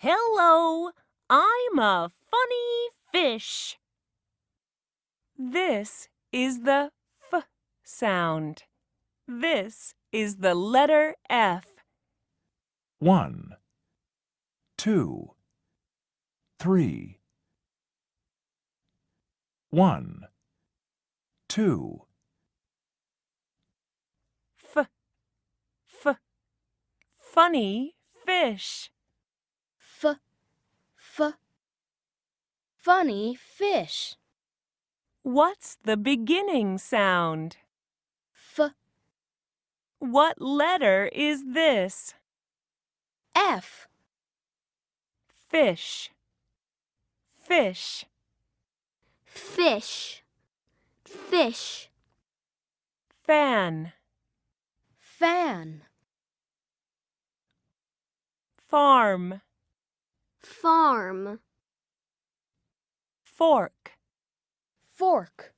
Hello, I'm a funny fish. This is the F sound. This is the letter F. 1, 2, 3. 1, 2. F, f, funny fish. Funny fish. What's the beginning sound? F, What letter is this? F, Fish, fish. fish, fish, Fan, fan, farm, farm, fork. fork.